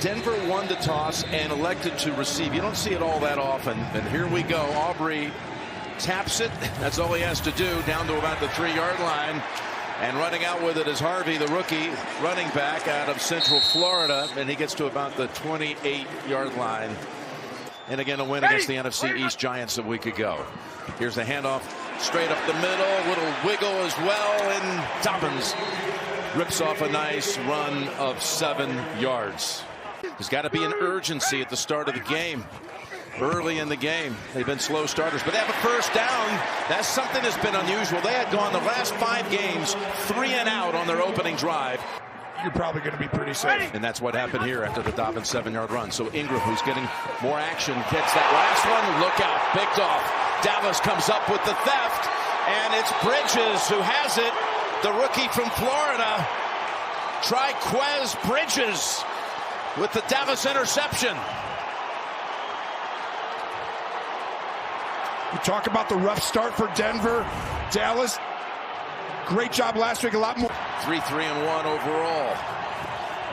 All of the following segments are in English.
Denver won the toss and elected to receive. You don't see it all that often. And here we go. Aubrey taps it. That's all he has to do, down to about the 3-yard line. And running out with it is Harvey, the rookie running back out of Central Florida. And he gets to about the 28-yard line. And again, a win against the NFC East Giants a week ago. Here's the handoff straight up the middle. Little wiggle as well. And Dobbins rips off a nice run of 7 yards. There's got to be an urgency at the start of the game. Early in the game, they've been slow starters, but they have a first down. That's something that's been unusual. They had gone the last 5 games 3 and out on their opening drive. You're probably going to be pretty safe. And that's what happened here after the Dobbins 7-yard run. So Ingram, who's getting more action, gets that last one. Look out, picked off. Dallas comes up with the theft, and it's Bridges who has it. The rookie from Florida, Triquez Bridges, with the Dallas interception. You talk about the rough start for Denver. Dallas, great job last week, a lot more. 3-3-1 overall.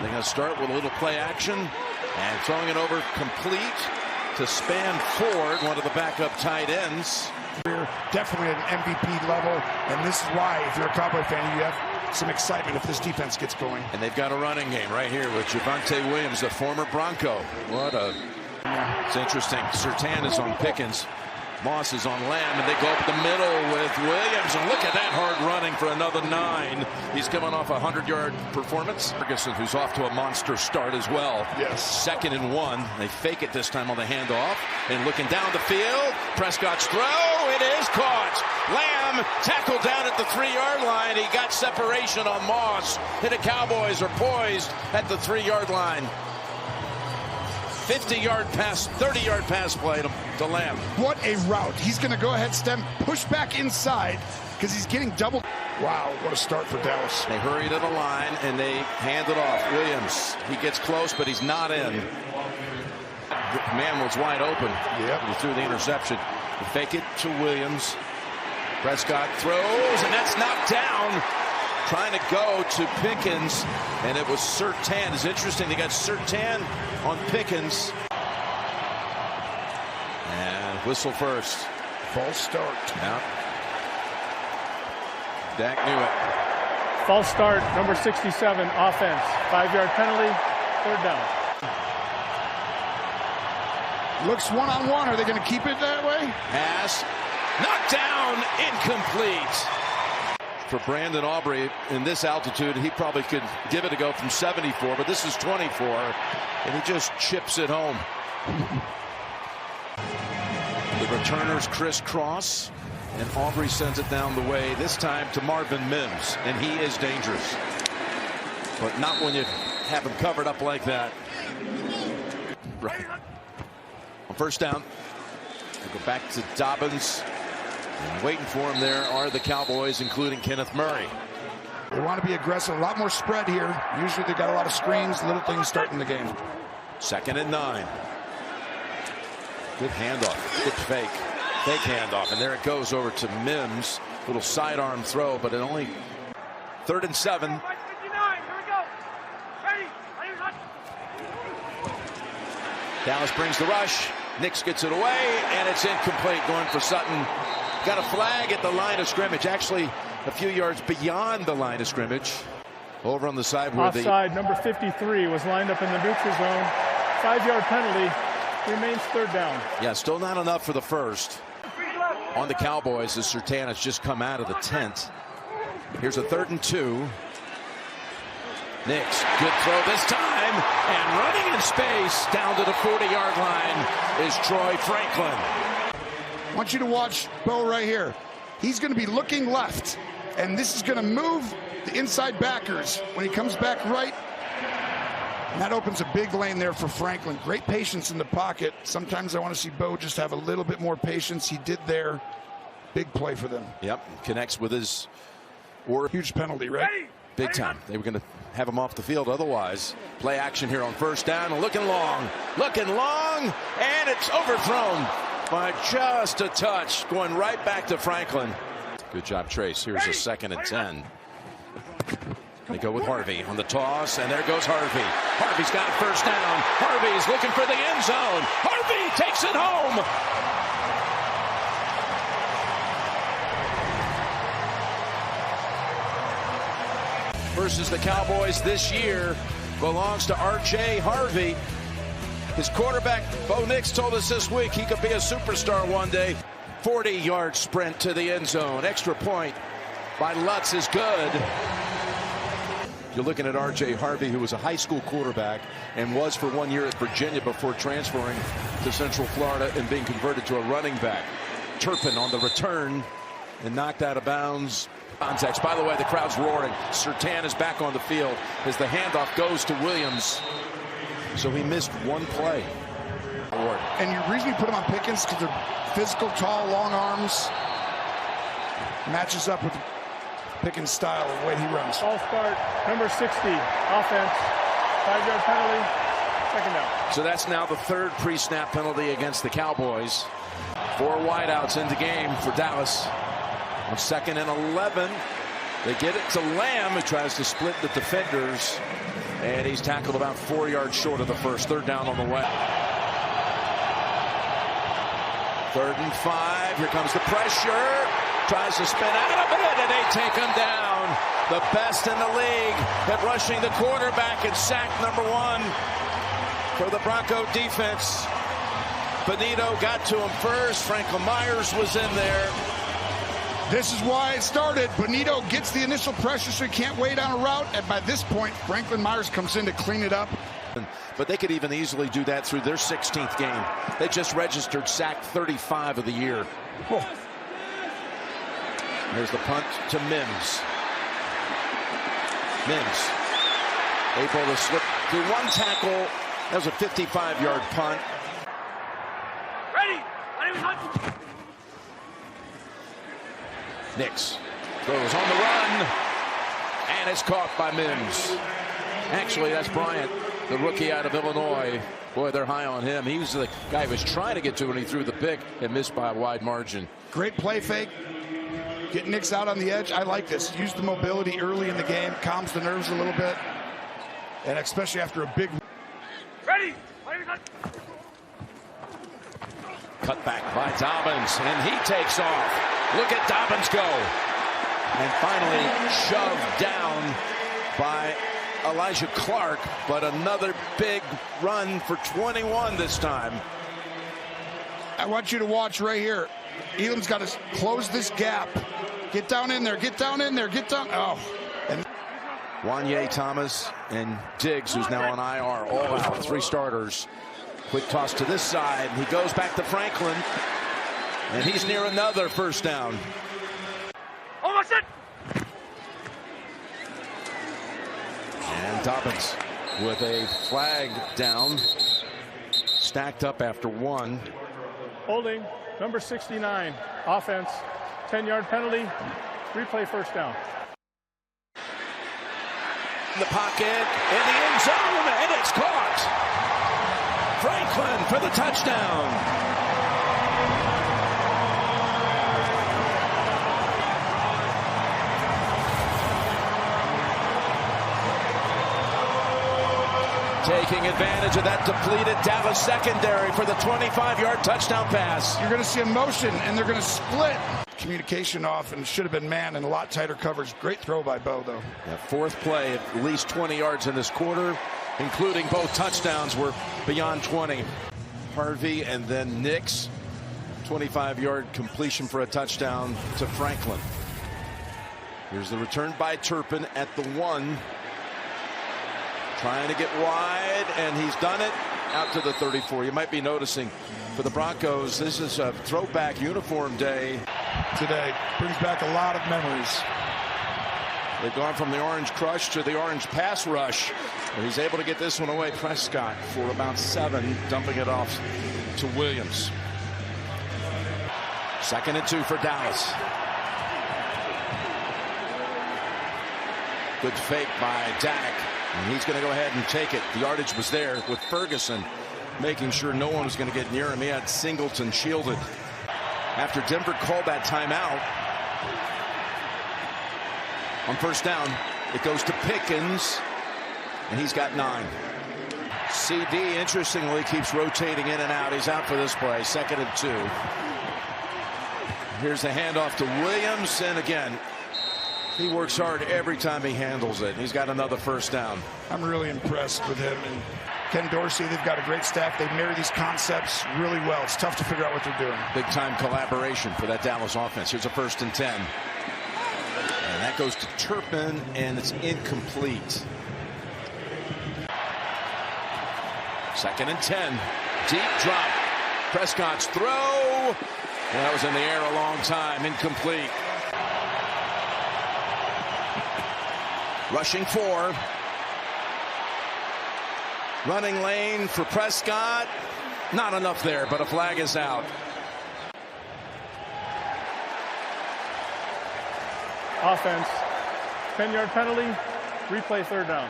They're going to start with a little play action and throwing it over complete to Span Ford, one of the backup tight ends. Definitely at an MVP level, and this is why, if you're a Cowboy fan, you have some excitement if this defense gets going. And they've got a running game right here with Javonte Williams, a former Bronco. It's interesting. Surtain is on Pickens. Moss is on Lamb, and they go up the middle with Williams. And look at that hard running for another 9. He's coming off a 100-yard performance. Ferguson, who's off to a monster start as well. Yes. 2nd and 1. They fake it this time on the handoff. And looking down the field, Prescott's throw. It is caught. Lamb tackled down at the 3-yard line. He got separation on Moss. And the Cowboys are poised at the 3-yard line. 50-yard pass, 30-yard pass play to Lamb. What a route. He's going to go ahead, stem, push back inside because he's getting double. Wow, what a start for Dallas. They hurry to the line, and they hand it off. Williams, he gets close, but he's not in. The man was wide open. Yep. He threw the interception. They fake it to Williams. Prescott throws, and that's knocked down. Trying to go to Pickens, and it was Surtain. It's interesting, they got Surtain on Pickens. And whistle first. False start. Yeah. Dak knew it. False start, number 67, offense. 5-yard penalty, 3rd down. Looks one-on-one. Are they going to keep it that way? Pass. Knocked down, incomplete. For Brandon Aubrey in this altitude, he probably could give it a go from 74, but this is 24, and he just chips it home. The returners crisscross, and Aubrey sends it down the way, this time to Marvin Mims, and he is dangerous. But not when you have him covered up like that. Right. On 1st down, we go back to Dobbins. And waiting for him there are the Cowboys, including Kenneth Murray. They want to be aggressive, a lot more spread here. Usually they got a lot of screens, little things starting the game. 2nd and 9. Good handoff, good fake handoff, and there it goes over to Mims. Little sidearm throw, but it only 3rd and 7. Dallas brings the rush. Nix gets it away, and it's incomplete, going for Sutton. Got a flag at the line of scrimmage, actually a few yards beyond the line of scrimmage. Over on the side where offside, number 53 was lined up in the neutral zone. 5-yard penalty, remains 3rd down. Yeah, still not enough for the first. On the Cowboys, as Surtain has just come out of the tent. Here's a 3rd and 2. Nix, good throw this time, and running in space down to the 40-yard line is Troy Franklin. I want you to watch Bo right here. He's going to be looking left, and this is going to move the inside backers when he comes back right. And that opens a big lane there for Franklin. Great patience in the pocket. Sometimes I want to see Bo just have a little bit more patience. He did there. Big play for them. Yep, connects with his huge penalty, right? Big time. They were going to have him off the field otherwise. Play action here on 1st down. Looking long, and it's overthrown by just a touch, going right back to Franklin. Good job, Trace. Here's a 2nd and 10. They go with Harvey on the toss, and there goes Harvey. Harvey's got it first down. Harvey's looking for the end zone. Harvey takes it home. Versus the Cowboys this year belongs to R.J. Harvey. His quarterback, Bo Nix, told us this week he could be a superstar one day. 40-yard sprint to the end zone. Extra point by Lutz is good. You're looking at R.J. Harvey, who was a high school quarterback and was for 1 year at Virginia before transferring to Central Florida and being converted to a running back. Turpin on the return and knocked out of bounds. Context. By the way, the crowd's roaring. Surtain is back on the field as the handoff goes to Williams. So he missed one play. And the reason you put him on Pickens because they're physical, tall, long arms. Matches up with Pickens' style, the way he runs. Ball start, number 60, offense, 5-yard penalty, second down. So that's now the third pre-snap penalty against the Cowboys. 4 wideouts into game for Dallas. On 2nd and 11, they get it to Lamb, who tries to split the defenders, and he's tackled about 4 yards short of the first. 3rd down on the way. 3rd and 5. Here comes the pressure. Tries to spin out of it, and they take him down. The best in the league at rushing the quarterback and sack number 1 for the Bronco defense. Benito got to him first. Franklin Myers was in there. This is why it started. Benito gets the initial pressure so he can't wait on a route. And by this point, Franklin Myers comes in to clean it up. But they could even easily do that through their 16th game. They just registered sack 35 of the year. Oh. There's the punt to Mims. Mims able to slip through one tackle. That was a 55-yard punt. Ready? Nix goes on the run, and it's caught by Mims. Actually, that's Bryant, the rookie out of Illinois. Boy, they're high on him. He was the guy who was trying to get to when he threw the pick and missed by a wide margin. Great play fake. Get Nix out on the edge. I like this. Use the mobility early in the game. Calms the nerves a little bit. And especially after a big... Ready? Cut back by Dobbins, and he takes off. Look at Dobbins go. And finally shoved down by Elijah Clark, but another big run for 21 this time. I want you to watch right here. Elam's got to close this gap. Get down in there, get down in there, get down. Oh. And Wanye Thomas and Diggs, who's now on IR, all out, 3 starters. Quick toss to this side. He goes back to Franklin, and he's near another first down. Almost it. And Dobbins with a flag down, stacked up after 1. Holding, number 69, offense, 10-yard penalty, replay first down. In the pocket, in the end zone, and it's caught. Franklin for the touchdown. Taking advantage of that depleted Dallas secondary for the 25-yard touchdown pass. You're going to see a motion, and they're going to split. Communication off, and should have been man and a lot tighter coverage. Great throw by Bo, though. That 4th play, at least 20 yards in this quarter, including both touchdowns were beyond 20. Harvey and then Nix. 25-yard completion for a touchdown to Franklin. Here's the return by Turpin at the 1. Trying to get wide, and he's done it out to the 34. You might be noticing for the Broncos, this is a throwback uniform day today. Brings back a lot of memories. They've gone from the orange crush to the orange pass rush. And he's able to get this one away. Prescott for about 7, dumping it off to Williams. 2nd and 2 for Dallas. Good fake by Dak. And he's going to go ahead and take it. The yardage was there with Ferguson making sure no one was going to get near him. He had Singleton shielded. After Denver called that timeout on first down, It goes to Pickens, and he's got 9. Ceedee, interestingly, keeps rotating in and out. He's out for this play. 2nd and 2. Here's the handoff to Williams, and again, he works hard every time he handles it. He's got another first down. I'm really impressed with him. And Ken Dorsey, they've got a great staff. They marry these concepts really well. It's tough to figure out what they're doing. Big time collaboration for that Dallas offense. Here's a 1st and 10. And that goes to Turpin, and it's incomplete. 2nd and 10. Deep drop. Prescott's throw. And that was in the air a long time. Incomplete. Rushing 4. Running lane for Prescott. Not enough there, but a flag is out. Offense. 10-yard penalty. Replay 3rd down.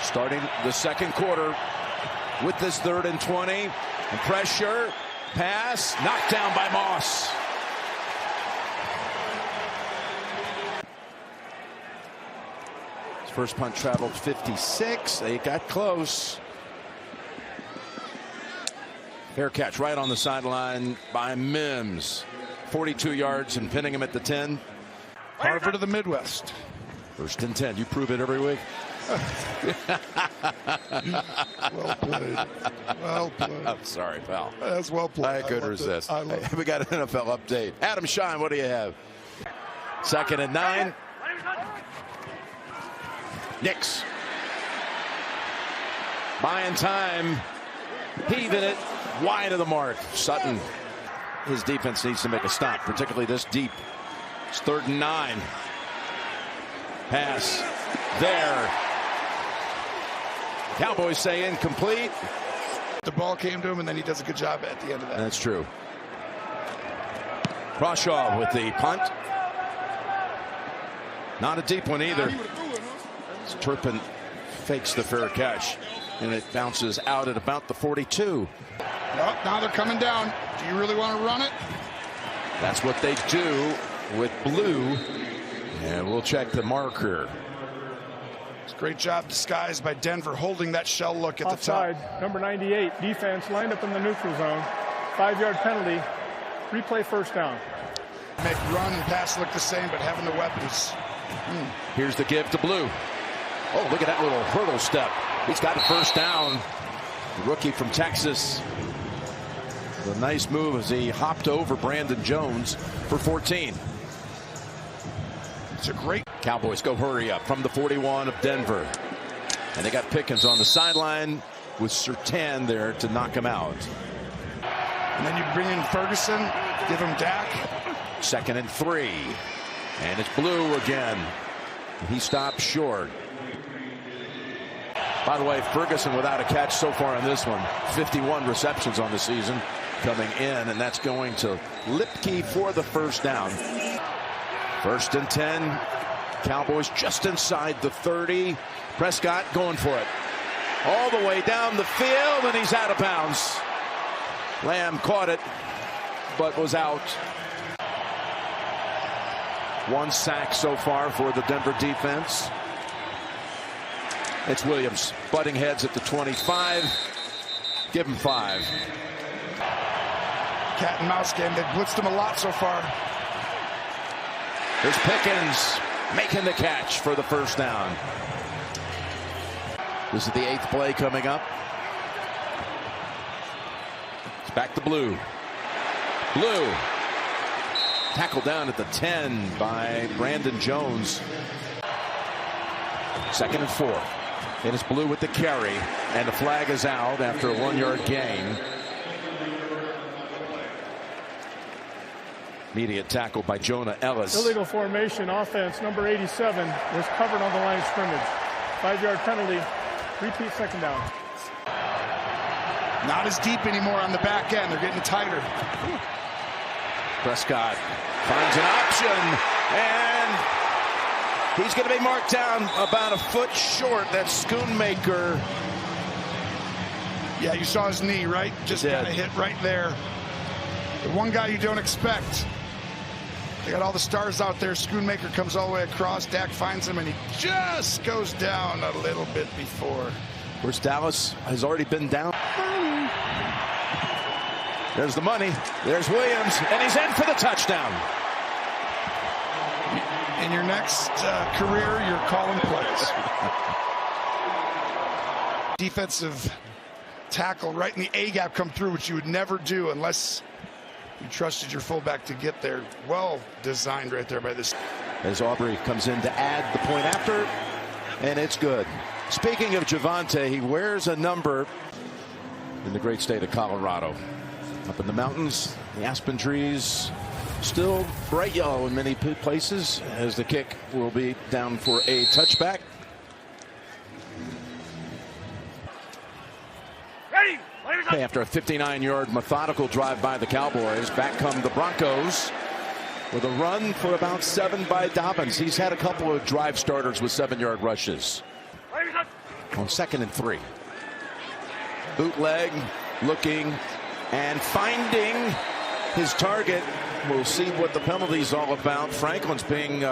Starting the 2nd quarter with this 3rd and 20. And pressure. Pass. Knocked down by Moss. His first punt traveled 56. They got close. Fair catch right on the sideline by Mims. 42 yards and pinning him at the 10. Harvard of the Midwest. 1st and 10. You prove it every week. Well played. Well played. I'm sorry, pal. That's well played. I could resist. Hey, we got an NFL update. Adam Shine, what do you have? 2nd and 9. Nix. Buying time. Heaving it wide of the mark. Sutton. His defense needs to make a stop, particularly this deep. It's 3rd and 9. Pass. There. Cowboys say incomplete. The ball came to him, and then he does a good job at the end of that. That's true. Crawshaw with the punt. Not a deep one either. Turpin fakes the fair catch, and it bounces out at about the 42. Well, now they're coming down. Do you really want to run it? That's what they do with blue. And we'll check the marker. It's a great job disguised by Denver, holding that shell look at Offside. the top. Number 98. Defense lined up in the neutral zone. 5-yard penalty. Replay 1st down. Make run and pass look the same, but having the weapons. Here's the give to Blue. Oh, look at that little hurdle step. He's got a first down. The rookie from Texas. The nice move as he hopped over Brandon Jones for 14. It's a great. Cowboys go hurry up from the 41 of Denver. And they got Pickens on the sideline with Surtain there to knock him out. And then you bring in Ferguson, give him Dak. 2nd and 3. And it's Blue again. He stops short. By the way, Ferguson without a catch so far in this one. 51 receptions on the season coming in, and that's going to Lipke for the first down. 1st and 10. Cowboys just inside the 30. Prescott going for it. All the way down the field, and he's out of bounds. Lamb caught it, but was out. 1 sack so far for the Denver defense. It's Williams butting heads at the 25. Give him 5. Cat and mouse game. They've blitzed him a lot so far. Here's Pickens making the catch for the first down. This is the 8th play coming up. It's back to Blue. Blue. Tackled down at the 10 by Brandon Jones. 2nd and 4. It is Blue with the carry, and the flag is out after a 1-yard gain. Immediate tackle by Jonah Ellis. Illegal formation. Offense. Number 87 was covered on the line of scrimmage. 5-yard penalty. Repeat 2nd down. Not as deep anymore on the back end. They're getting tighter. Prescott finds an option, and he's going to be marked down about a foot short. That's Schoonmaker. Yeah, you saw his knee, right? Just kind of hit right there. The one guy you don't expect. They got all the stars out there. Schoonmaker comes all the way across. Dak finds him, and he just goes down a little bit before. Of course, Dallas has already been down. There's the money. There's Williams, and he's in for the touchdown. In your next career, you're calling plays. Defensive tackle right in the A-gap come through, which you would never do unless you trusted your fullback to get there. Well designed right there by this. As Aubrey comes in to add the point after, and it's good. Speaking of Javonte, he wears a number in the great state of Colorado. Up in the mountains, the aspen trees still bright yellow in many places, as the kick will be down for a touchback. Ready. After a 59-yard methodical drive by the Cowboys, back come the Broncos with a run for about 7 by Dobbins. He's had a couple of drive starters with 7-yard rushes. On 2nd and 3. Bootleg, looking and finding his target. We'll see what the penalty's all about. Franklin's being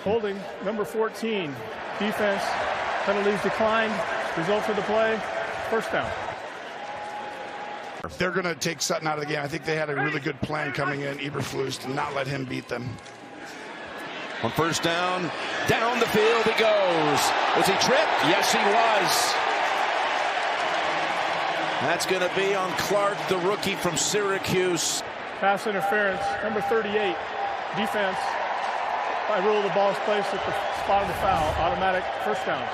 holding number 14. Defense penalties declined. Result of the play, first down. They're going to take Sutton out of the game. I think they had a really good plan coming in, Eberflus, to not let him beat them. On first down, down the field he goes. Was he tripped? Yes, he was. That's going to be on Clark, the rookie from Syracuse. Pass interference, number 38. Defense, by rule, the ball is placed at the spot of the foul. Automatic first down.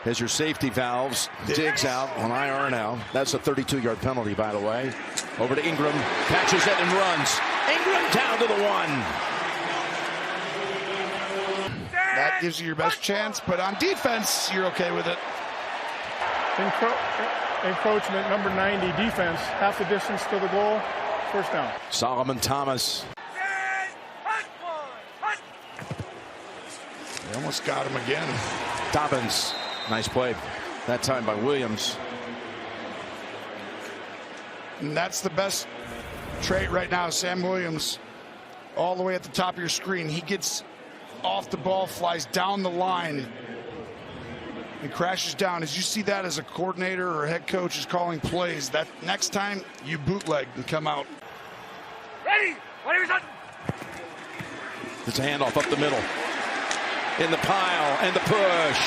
As your safety valves, Diggs out on IR now. That's a 32-yard penalty, by the way. Over to Ingram, catches it and runs. Ingram down to the 1. That gives you your best chance, but on defense, you're okay with it. Encroachment, number 90, defense, half the distance to the goal, first down. Solomon Thomas. They almost got him again. Dobbins, nice play. That time by Williams. And that's the best trait right now, Sam Williams. All the way at the top of your screen. He gets off the ball, flies down the line, and crashes down. As you see that as a coordinator or a head coach is calling plays, that next time you bootleg and come out. Ready. It's a handoff up the middle. In the pile, and the push,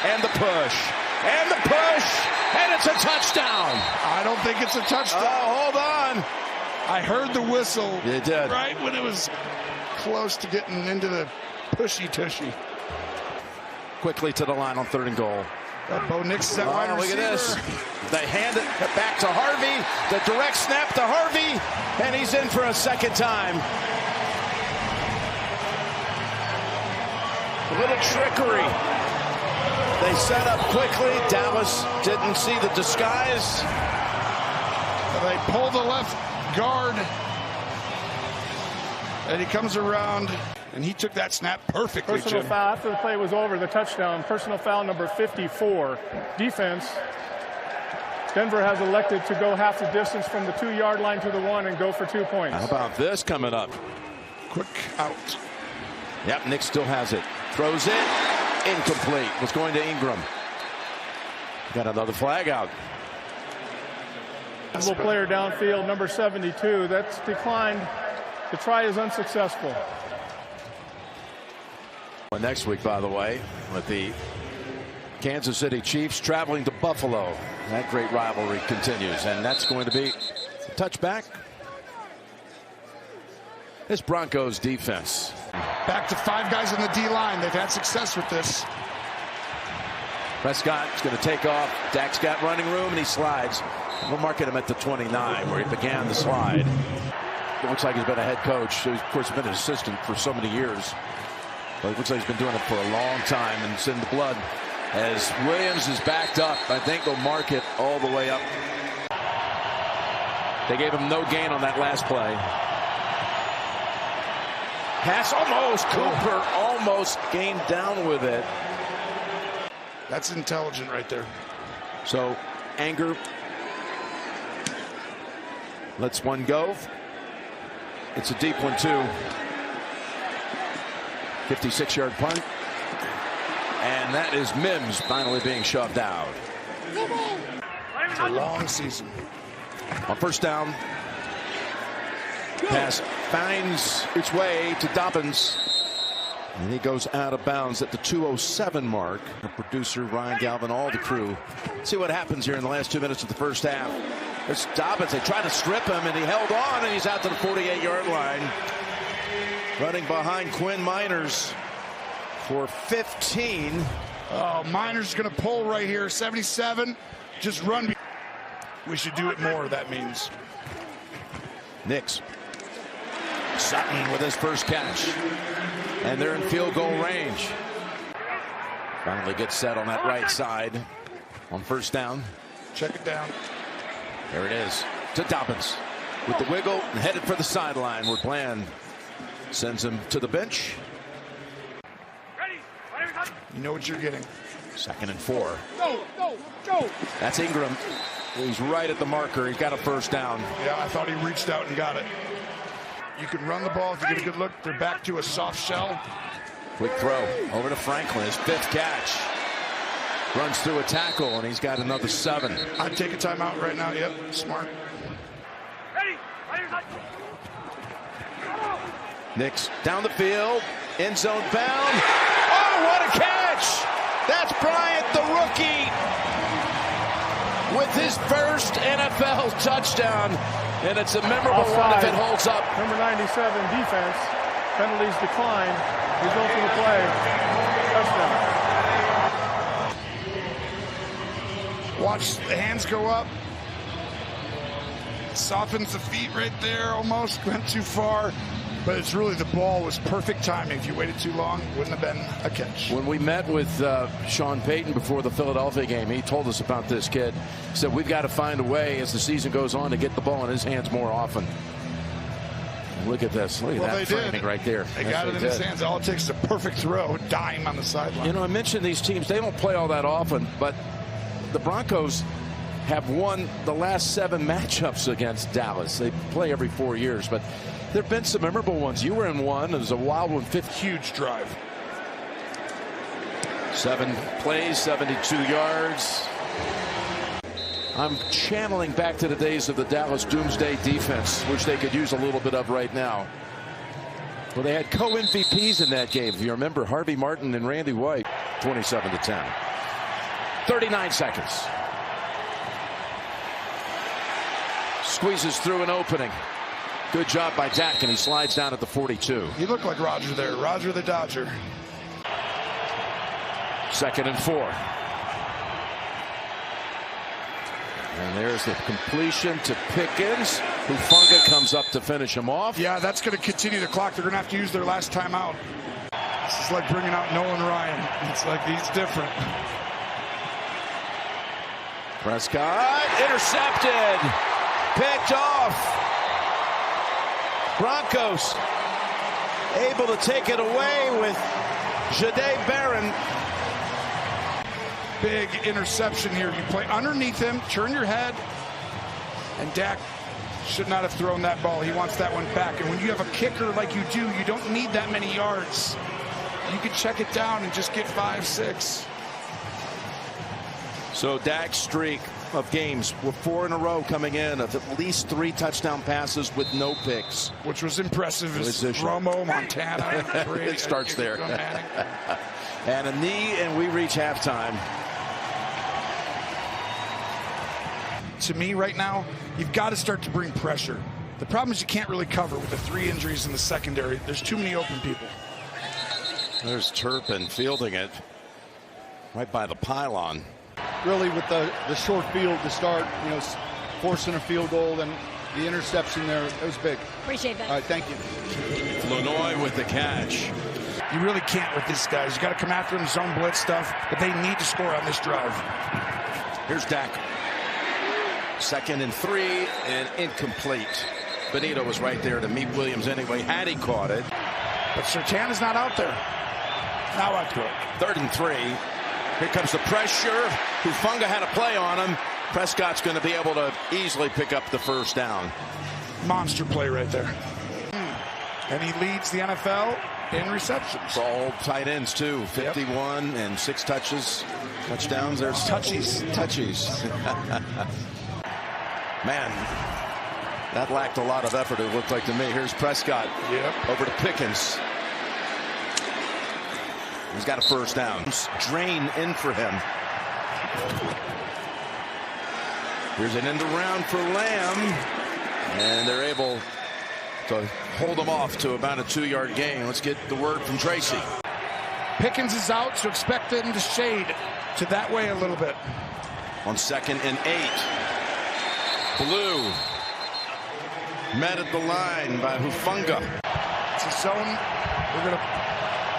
and the push, and the push, and it's a touchdown. I don't think it's a touchdown. Oh, hold on. I heard the whistle. It did. Right when it was close to getting into the pushy-tushy. Quickly to the line on 3rd and goal. Bo Nix is that wide receiver. Look at this. They hand it back to Harvey. The direct snap to Harvey, and he's in for a second time. A little trickery. They set up quickly. Dallas didn't see the disguise. They pull the left guard, and he comes around, and he took that snap perfectly. Personal foul after the play was over. The touchdown. Personal foul number 54. Defense. Denver has elected to go half the distance from the 2-yard line to the 1 and go for 2 points. How about this coming up? Quick out. Yep, Nick still has it. Throws it. Incomplete. Was going to Ingram. Got another flag out. Player downfield, number 72. That's declined. The try is unsuccessful. Well, next week, by the way, with the Kansas City Chiefs traveling to Buffalo. That great rivalry continues, and that's going to be a touchback. This Broncos defense. Back to 5 guys on the D-line. They've had success with this. Prescott's going to take off. Dak's got running room, and he slides. We'll mark him at the 29, where he began the slide. It looks like he's been a head coach. He's, of course, been an assistant for so many years. But it looks like he's been doing it for a long time, and it's in the blood. As Williams is backed up, I think they'll mark it all the way up. They gave him no gain on that last play. Pass almost. Cooper almost came down with it. That's intelligent right there. So Anger lets one go. It's a deep one, too. 56-yard punt. And that is Mims finally being shoved out. It's a long season. On first down, pass finds its way to Dobbins. And he goes out of bounds at the 2:07 mark. The producer, Ryan Galvin, all the crew. See what happens here in the last 2 minutes of the first half. There's Dobbins. They tried to strip him, and he held on, and he's out to the 48-yard line. Running behind Quinn Miners for 15. Oh, Miners going to pull right here. 77. Just run. We should do it more, that means. Nix. Sutton with his first catch. And they're in field goal range. Finally gets set on that right side on first down. Check it down. There it is to Dobbins with the wiggle and headed for the sideline where Bland sends him to the bench. You know what you're getting. 2nd and 4. Go. That's Ingram. He's right at the marker. He's got a first down. Yeah, I thought he reached out and got it. You can run the ball if you get a good look. They're back to a soft shell. Quick throw over to Franklin. His 5th catch. Runs through a tackle, and he's got another 7. I'd take a timeout right now. Yep, smart. Nix down the field. End zone bound. Oh, what a catch! That's Bryant, the rookie, with his first NFL touchdown. And it's a memorable one if it holds up. Number 97, defense. Penalties decline. Result of the play. Touchdown. Watch the hands go up. Softens the feet right there. Almost went too far. But it's really the ball was perfect timing. If you waited too long, wouldn't have been a catch. When we met with Sean Payton before the Philadelphia game, he told us about this kid. He said, we've got to find a way as the season goes on to get the ball in his hands more often. And look at this. Look at that framing right there. They got it in his hands. All it takes is a perfect throw, dime on the sideline. You know, I mentioned these teams, they don't play all that often, but the Broncos have won the last 7 matchups against Dallas. They play every 4 years, but there have been some memorable ones. You were in one. It was a wild one. 5th huge drive. 7 plays, 72 yards. I'm channeling back to the days of the Dallas Doomsday defense, which they could use a little bit of right now. Well, they had co-MVPs in that game. If you remember, Harvey Martin and Randy White. 27-10. 39 seconds. Squeezes through an opening. Good job by Dak, and he slides down at the 42. He looked like Roger there. Roger the Dodger. 2nd and 4. And there's the completion to Pickens. Hufanga comes up to finish him off. Yeah, that's going to continue the clock. They're going to have to use their last timeout. This is like bringing out Nolan Ryan. It's like he's different. Prescott intercepted. Picked off. Broncos able to take it away with Jahdae Barron. Big interception here. You play underneath him, turn your head, and Dak should not have thrown that ball. He wants that one back. And when you have a kicker like you do, you don't need that many yards. You can check it down and just get 5, 6. So Dak's streak of games with 4 in a row coming in of at least 3 touchdown passes with no picks, which was impressive. Romo, Montana, Brady, it starts there. And a knee, and we reach halftime. To me right now, you've got to start to bring pressure. The problem is you can't really cover with the 3 injuries in the secondary. There's too many open people. There's Turpin fielding it right by the pylon. Really, with the short field to start, you know, forcing a field goal and the interception there, it was big. Appreciate that. All right, thank you. Lanoy with the catch. You really can't with these guys. You got to come after them, zone blitz stuff, but they need to score on this drive. Here's Dak. 2nd and 3 and incomplete. Benito was right there to meet Williams anyway, had he caught it. But Surtain is not out there. Now out to it. 3rd and 3. Here comes the pressure. Hufanga had a play on him. Prescott's going to be able to easily pick up the first down. Monster play right there. And he leads the NFL in receptions. For all tight ends, too. 51 and 6 touchdowns. There's touchies. Man, that lacked a lot of effort, it looked like to me. Here's Prescott. Over to Pickens. He's got a first down. Drain in for him. Here's an end around for Lamb. And they're able to hold him off to about a 2-yard gain. Let's get the word from Tracy. Pickens is out, so expect them to shade to that way a little bit. On 2nd and 8. Blue. Met at the line by Hufunga. It's a zone. We're going to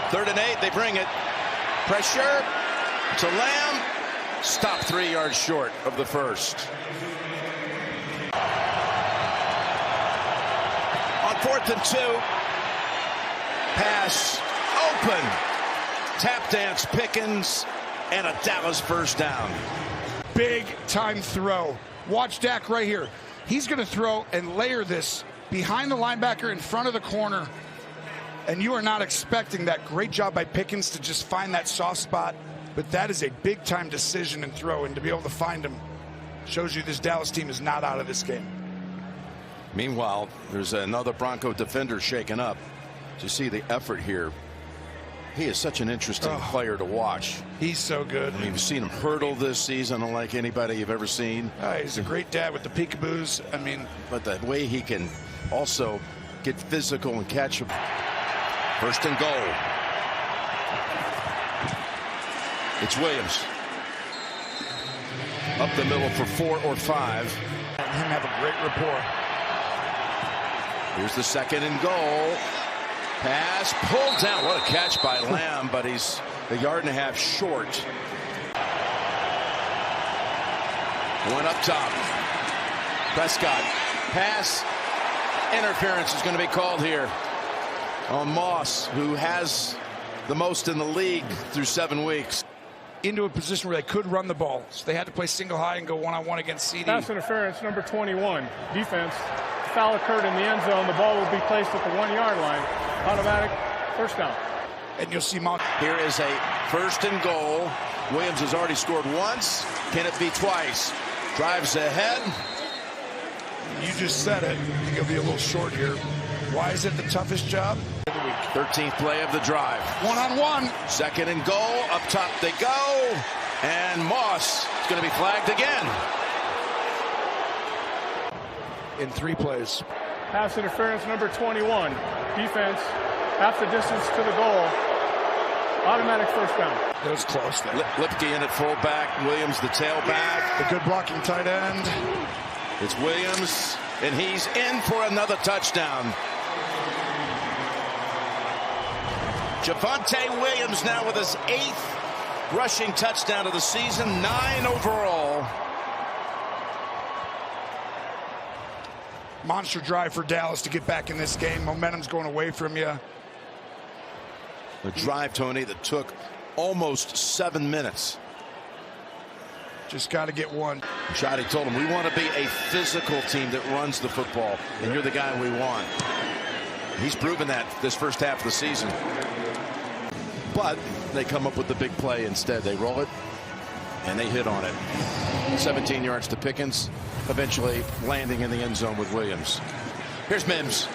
3rd and 8. They bring it. Pressure to Lamb. Stop 3 yards short of the first. On 4th and 2. Pass open. Tap dance Pickens and a Dallas first down. Big time throw. Watch Dak right here. He's going to throw and layer this behind the linebacker in front of the corner. And you are not expecting that. Great job by Pickens to just find that soft spot. But that is a big time decision and throw. And to be able to find him shows you this Dallas team is not out of this game. Meanwhile, there's another Bronco defender shaken up. To see the effort here. He is such an interesting player to watch. He's so good. I mean, you've seen him hurdle this season unlike anybody you've ever seen. He's a great dad with the peekaboos. I mean, but the way he can also get physical and catch him. 1st and goal. It's Williams. Up the middle for 4 or 5. And him have a great rapport. Here's the 2nd and goal. Pass pulled down. What a catch by Lamb, but he's a 1.5 yards short. One up top. Prescott. Pass. Interference is going to be called here on Moss, who has the most in the league through 7 weeks. Into a position where they could run the ball. So they had to play single high and go one-on-one against Ceedee. Pass interference, number 21. Defense. Foul occurred in the end zone. The ball will be placed at the 1-yard line. Automatic first down. And you'll see Mount. Here is a 1st and goal. Williams has already scored once. Can it be twice? Drives ahead. You just said it. I think he'll be a little short here. Why is it the toughest job of the week? 13th play of the drive. One-on-one. 2nd and goal. Up top they go. And Moss is going to be flagged again. In 3 plays. Pass interference, number 21. Defense, half the distance to the goal. Automatic first down. That was close there. Lipke in at fullback. Williams the tailback. The good blocking tight end. It's Williams, and he's in for another touchdown. Javonte Williams now with his 8th rushing touchdown of the season, 9 overall. Monster drive for Dallas to get back in this game. Momentum's going away from you. The drive, Tony, that took almost 7 minutes. Just got to get one. Shotty told him, we want to be a physical team that runs the football, and you're the guy we want. He's proven that this first half of the season. But they come up with the big play instead. They roll it, and they hit on it. 17 yards to Pickens, eventually landing in the end zone with Williams. Here's Mims.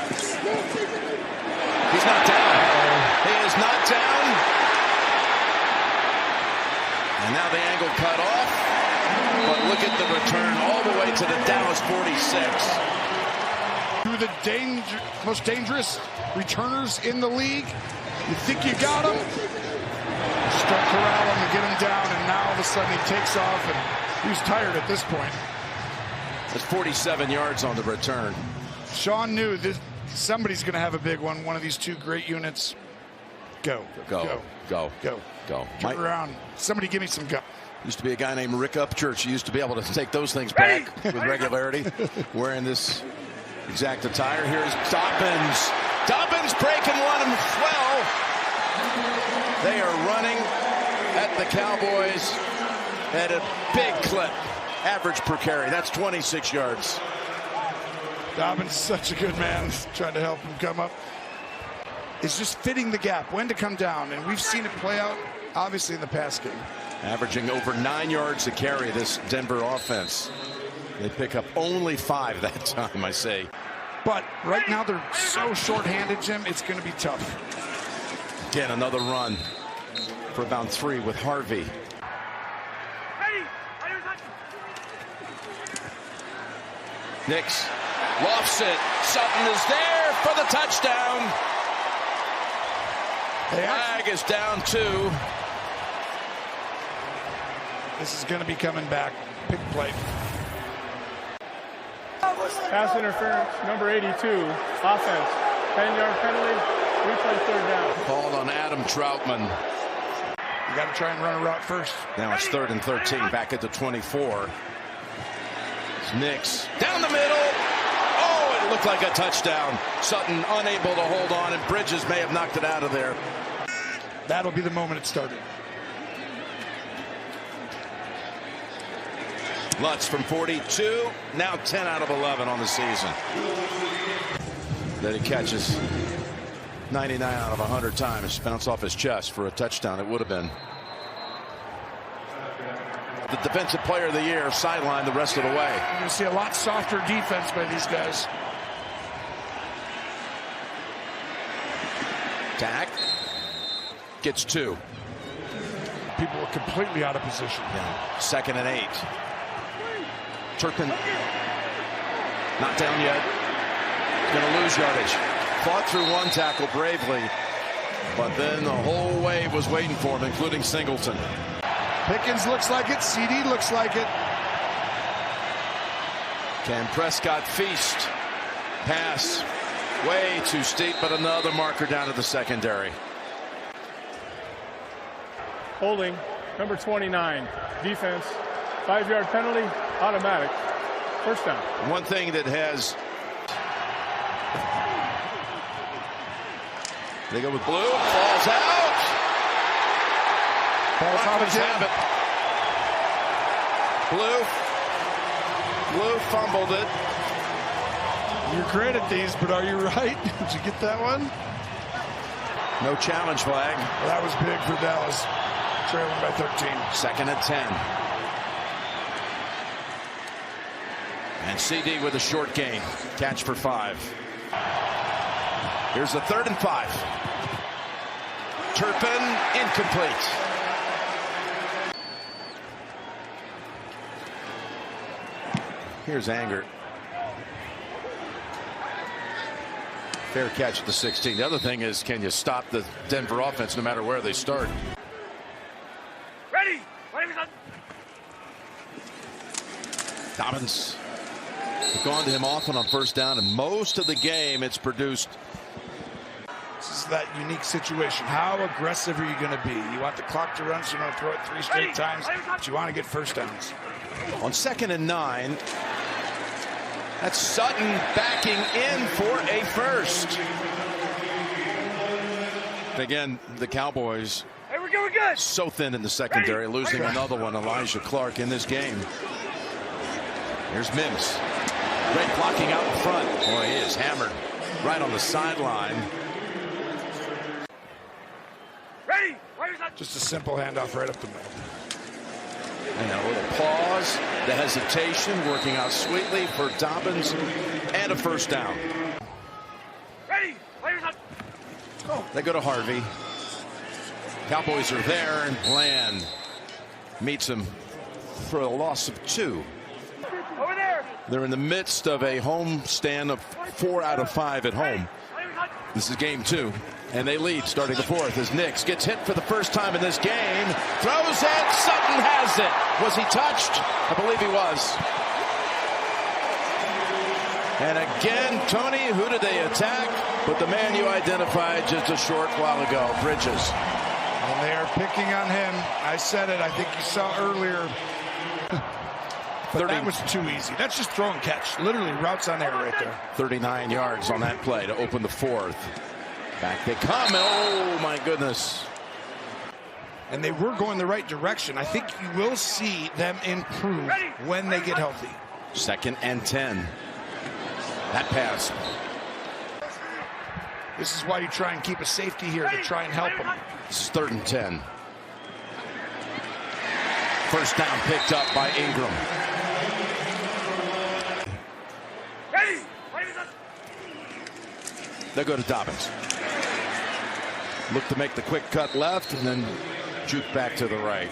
He's not down. He is not down. And now the angle cut off. But look at the return all the way to the Dallas 46. Two of the most dangerous returners in the league. You think you got him? Just don't corral him and get him down, and now all of a sudden he takes off, and he was tired at this point. That's 47 yards on the return. Sean knew that somebody's going to have a big one. One of these two great units. Go. Turn around. Somebody give me some go. Used to be a guy named Rick Upchurch. He used to be able to take those things back with regularity. Wearing this exact attire. Here's Dobbins. Dobbins breaking one as well. They are running at the Cowboys at a big clip. Average per carry. That's 26 yards. Dobbins is such a good man. Trying to help him come up. It's just fitting the gap, when to come down. And we've seen it play out, obviously, in the pass game. Averaging over 9 yards to carry, this Denver offense. They pick up only 5 that time, I say. But right now they're so short-handed, Jim, it's going to be tough. Again, another run for about 3 with Harvey. Nix lofts it. Sutton is there for the touchdown. Flag is down 2. This is going to be coming back. Big play. Pass interference, number 82, offense. 10-yard penalty, replay third down. Called on Adam Troutman. You got to try and run a route first. Now it's 3rd and 13, back at the 24. It's Nix down the middle. Oh, it looked like a touchdown. Sutton unable to hold on, and Bridges may have knocked it out of there. That'll be the moment it started. Lutz from 42, now 10 out of 11 on the season. Then he catches 99 out of 100 times. Bounce off his chest for a touchdown. It would have been. The defensive player of the year sidelined the rest of the way. You're going to see a lot softer defense by these guys. Dak gets 2. People are completely out of position. Yeah. 2nd and 8. Turpin not down yet. Going to lose yardage. Fought through one tackle bravely, but then the whole wave was waiting for him, including Singleton. Pickens looks like it. Ceedee looks like it. Can Prescott feast? Pass way too steep, but another marker down to the secondary. Holding, number 29, defense. 5-yard penalty, automatic. First down. One thing that has. They go with Blue. Falls out. Falls out again. Blue fumbled it. You're great at these, but are you right? Did you get that one? No challenge flag. Well, that was big for Dallas. Trailing by 13. 2nd and 10. And Ceedee with a short gain. Catch for 5. Here's the 3rd and 5. Turpin incomplete. Here's Anger. Fair catch at the 16. The other thing is, can you stop the Denver offense no matter where they start? Ready. Dobbins. Gone to him often on 1st down, and most of the game it's produced. This is that unique situation. How aggressive are you going to be? You want the clock to run, so you don't throw it 3 straight times, but you want to get first downs. On 2nd and 9, that's Sutton backing in for a first. Again, the Cowboys We're good. so thin in the secondary, losing another one, Elijah Clark, in this game. Here's Mims. Great blocking out in front. Boy, he is hammered right on the sideline. Ready. Just a simple handoff right up the middle. And a little pause. The hesitation working out sweetly for Dobbins, and a first down. Ready. They go to Harvey. Cowboys are there, and Bland meets him for a loss of 2. Over there. They're in the midst of a home stand of 4 out of 5 at home. This is game 2, and they lead starting the 4th as Nix gets hit for the first time in this game. Throws it. Sutton has it. Was he touched? I believe he was. And again, Tony, who did they attack? But the man you identified just a short while ago, Bridges. And they are picking on him. I said it. I think you saw earlier. But that was too easy. That's just throw and catch. Literally routes on air right there. 39 yards on that play to open the 4th. Back they come. Oh, my goodness. And they were going the right direction. I think you will see them improve when they get healthy. 2nd and 10. That pass. This is why you try and keep a safety here to try and help him. This is 3rd and 10. First down picked up by Ingram. Ready. They go to Dobbins. Look to make the quick cut left and then juke back to the right.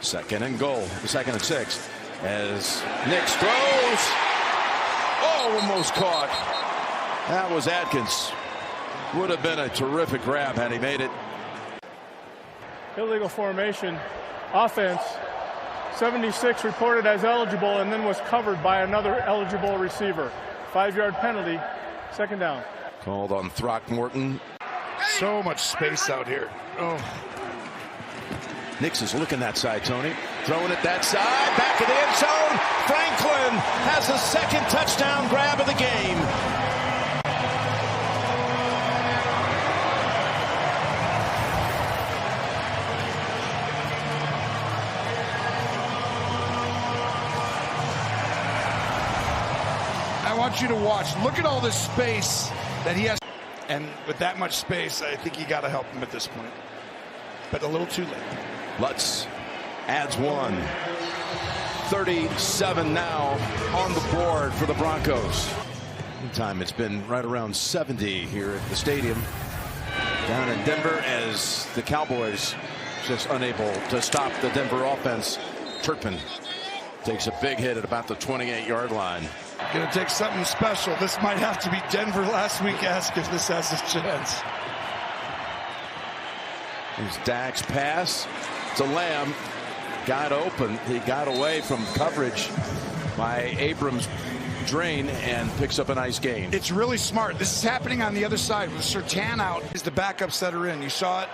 2nd and goal. 2nd and 6 as Nix throws. Oh, almost caught. That was Atkins. Would have been a terrific grab had he made it. Illegal formation. Offense. 76 reported as eligible and then was covered by another eligible receiver. 5-yard penalty. 2nd down. Called on Throckmorton. So much space out here. Oh. Nix is looking that side, Tony. Throwing it that side. Back of the end zone. Franklin has the 2nd touchdown grab of the game. I want you to watch. Look at all this space that he has. And with that much space, I think you got to help him at this point. But a little too late. Lutz adds 1. 37 now on the board for the Broncos. Meantime, it's been right around 70 here at the stadium down in Denver as the Cowboys just unable to stop the Denver offense. Turpin takes a big hit at about the 28-yard line. Going to take something special. This might have to be Denver last week-esque if this has a chance. Here's Dak's pass to Lamb. Got open. He got away from coverage by Abrams' drain and picks up a nice gain. It's really smart. This is happening on the other side with Surtain out. Is the backups that are in. You saw it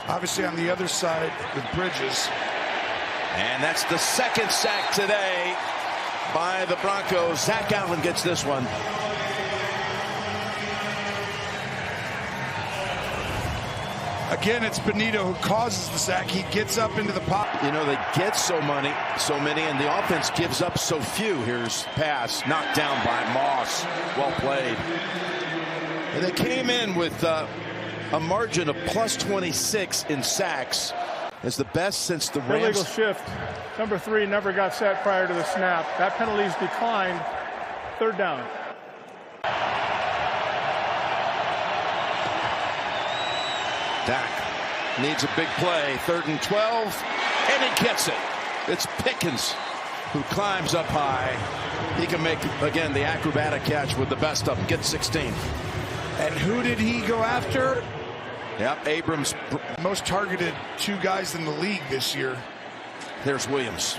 obviously on the other side with Bridges. And that's the 2nd sack today by the Broncos. Zach Allen gets this one. Again, it's Benito who causes the sack. He gets up into the pocket. You know, they get so many, and the offense gives up so few. Here's pass knocked down by Moss. Well played. And they came in with a margin of plus 26 in sacks. As the best since the Rams. Illegal shift. Number 3 never got set prior to the snap. That penalty's declined. 3rd down. Dak needs a big play. 3rd and 12, and he gets it. It's Pickens who climbs up high. He can make, again, the acrobatic catch with the best of them. Gets 16. And who did he go after? Yep, Abrams. Most targeted 2 guys in the league this year. There's Williams.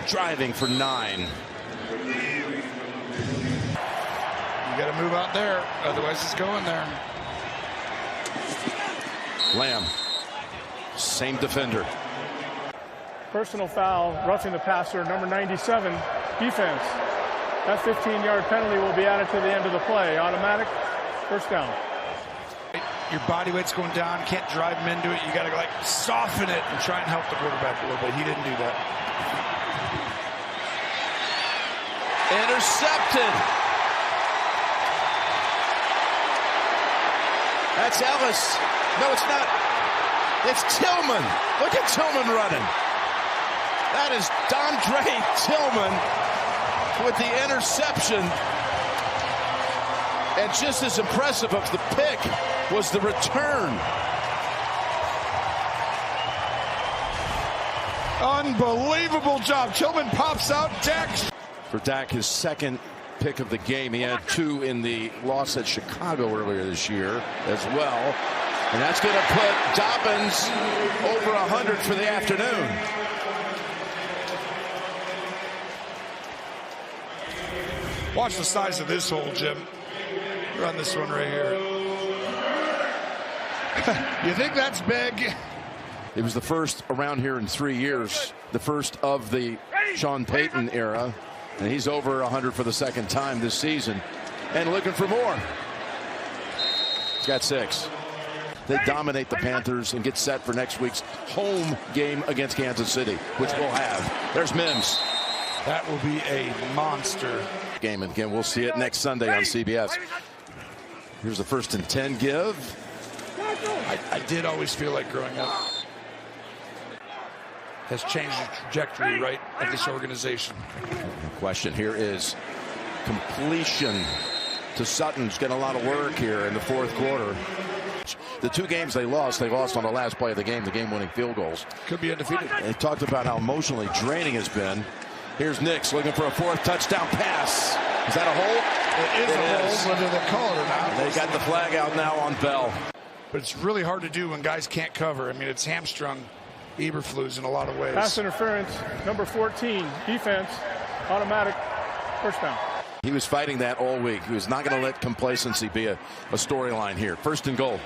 Driving for 9. You got to move out there, otherwise it's going there. Lamb. Same defender. Personal foul, roughing the passer, number 97, defense. That 15-yard penalty will be added to the end of the play. Automatic, 1st down. Your body weight's going down. Can't drive him into it. You got to like soften it and try and help the quarterback a little bit. He didn't do that. Intercepted. That's Ellis. No, it's not. It's Tillman. Look at Tillman running. That is Dondre Tillman with the interception. And just as impressive of the pick was the return. Unbelievable job. Tillman pops out. Dak. For Dak, his 2nd pick of the game. He had 2 in the loss at Chicago earlier this year as well. And that's going to put Dobbins over 100 for the afternoon. Watch the size of this hole, Jim. Run this one right here. You think that's big? It was the first around here in 3 years. The first of the Sean Payton era. And he's over 100 for the 2nd time this season. And looking for more. He's got 6. They dominate the Panthers and get set for next week's home game against Kansas City, which we'll have. There's Mims. That will be a monster game. And again, we'll see it next Sunday on CBS. Here's the 1st and 10 give. I did always feel like growing up has changed the trajectory right of this organization. Question here is completion to Sutton. Who's getting a lot of work here in the 4th quarter. The 2 games they lost on the last play of the game-winning field goals. Could be undefeated. They talked about how emotionally draining it's been. Here's Nix looking for a 4th touchdown pass. Is that a hold? It is a hold, whether they call it or not. They got the flag out now on Bell. But it's really hard to do when guys can't cover. I mean, it's hamstrung Eberflus in a lot of ways. Pass interference, number 14, defense, automatic first down. He was fighting that all week. He was not going to let complacency be a storyline here. 1st and goal.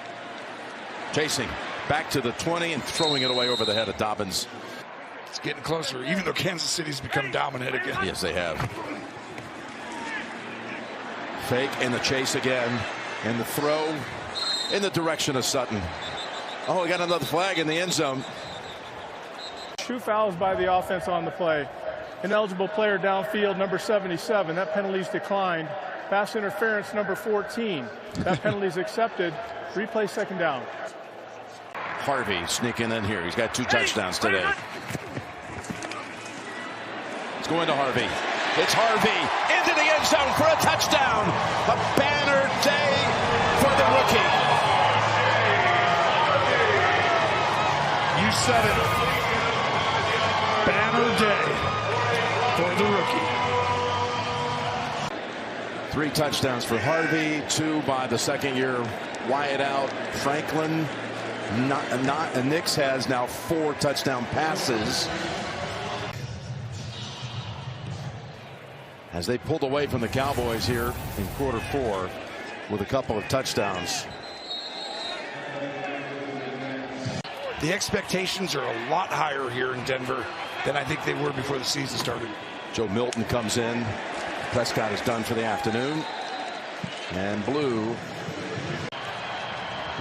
Chasing back to the 20 and throwing it away over the head of Dobbins. It's getting closer, even though Kansas City's become dominant again. Yes, they have. Fake in the chase again. And the throw in the direction of Sutton. Oh, we got another flag in the end zone. 2 fouls by the offense on the play. Ineligible player downfield, number 77. That penalty's declined. Pass interference, number 14. That penalty's accepted. Replay 2nd down. Harvey sneaking in here. He's got 2 touchdowns today. It's going to Harvey. It's Harvey into the end zone for a touchdown. A banner day for the rookie. You said it. Banner day for the rookie. 3 touchdowns for Harvey, 2 by the 2nd-year wideout Franklin. Nix has now 4 touchdown passes. As they pulled away from the Cowboys here in quarter 4 with a couple of touchdowns. The expectations are a lot higher here in Denver than I think they were before the season started. Joe Milton comes in. Prescott is done for the afternoon. And blue.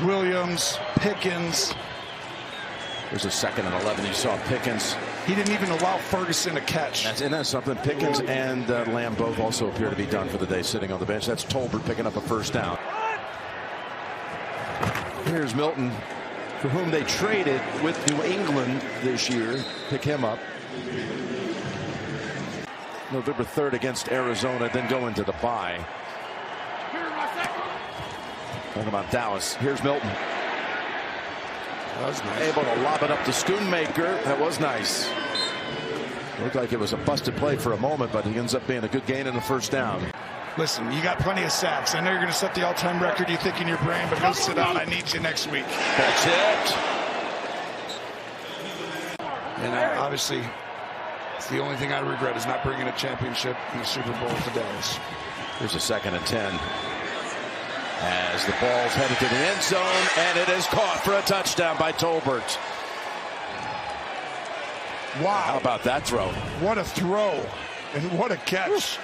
Williams, Pickens. There's a 2nd and 11. You saw Pickens. He didn't even allow Ferguson to catch. That's something. Pickens and Lamb both also appear to be done for the day, sitting on the bench. That's Tolbert picking up a 1st down. Here's Milton, for whom they traded with New England this year. Pick him up. November 3rd against Arizona, then go into the bye. Talking about Dallas. Here's Milton. That was nice. Able to lob it up to Schoonmaker. That was nice. Looked like it was a busted play for a moment, but he ends up being a good gain in the 1st down. Listen, you got plenty of sacks. I know you're going to set the all-time record you think in your brain, but go sit down. I need you next week. That's it. And obviously, it's the only thing I regret is not bringing a championship in the Super Bowl to Dallas. Here's a 2nd and 10. As the ball's headed to the end zone, and it is caught for a touchdown by Tolbert. Wow. How about that throw? What a throw, and what a catch.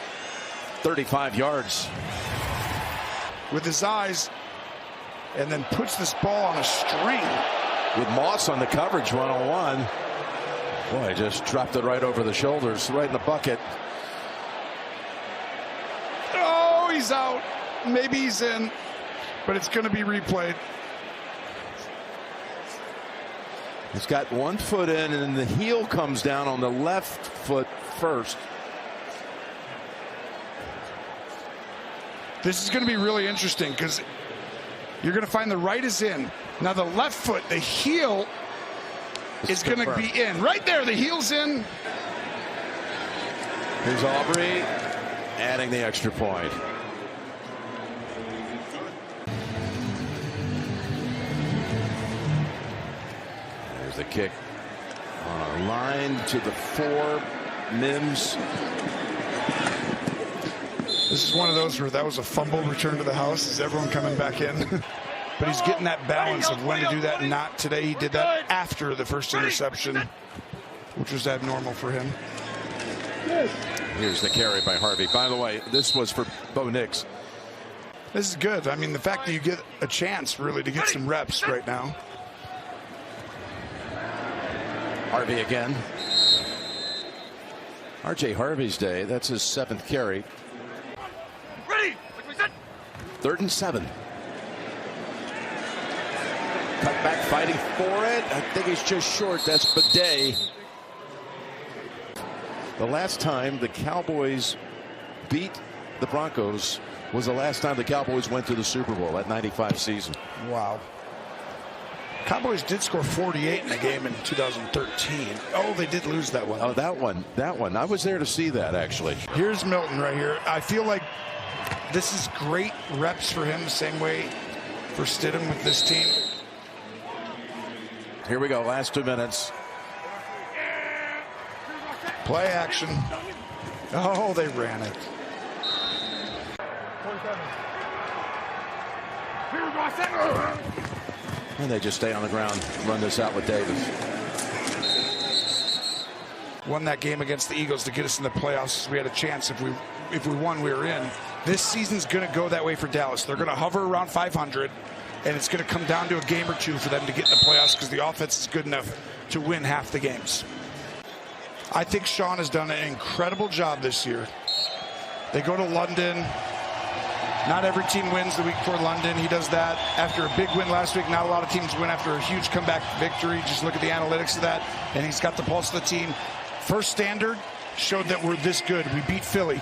35 yards. With his eyes, and then puts this ball on a string. With Moss on the coverage, one-on-one. Boy, just dropped it right over the shoulders, right in the bucket. Oh, he's out. Maybe he's in, but it's going to be replayed. He's got 1 foot in, and the heel comes down on the left foot first. This is going to be really interesting because you're going to find the right is in. Now the left foot, the heel is going to be in. Right there, the heel's in. Here's Aubrey adding the extra point. There's the kick on a line to the 4. Mims. This is one of those where that was a fumble return to the house. Is everyone coming back in? But he's getting that balance of when to do that and not. Today he did that after the first interception, which was abnormal for him. Here's the carry by Harvey. By the way, this was for Bo Nix. This is good. I mean, the fact that you get a chance really to get some reps right now. Harvey again. R.J. Harvey's day. That's his 7th carry. Ready. Like we said. 3rd and 7. Cut back, fighting for it. I think he's just short. That's Bidet. The last time the Cowboys beat the Broncos was the last time the Cowboys went to the Super Bowl, that '95 season. Wow. Cowboys did score 48 in the game in 2013. Oh, they did lose that one. Oh, that one. I was there to see that, actually. Here's Milton right here. I feel like this is great reps for him, same way for Stidham with this team. Here we go, last 2 minutes. Play action. Oh, they ran it. And they just stay on the ground, run this out with Davis. Won that game against the Eagles to get us in the playoffs. We had a chance. If we won, we were in. This season's going to go that way for Dallas. They're going to hover around 500, and it's going to come down to a game or two for them to get in the playoffs because the offense is good enough to win half the games. I think Sean has done an incredible job this year. They go to London. Not every team wins the week before London. He does that after a big win last week. Not a lot of teams win after a huge comeback victory. Just look at the analytics of that. And he's got the pulse of the team. First standard showed that we're this good. We beat Philly.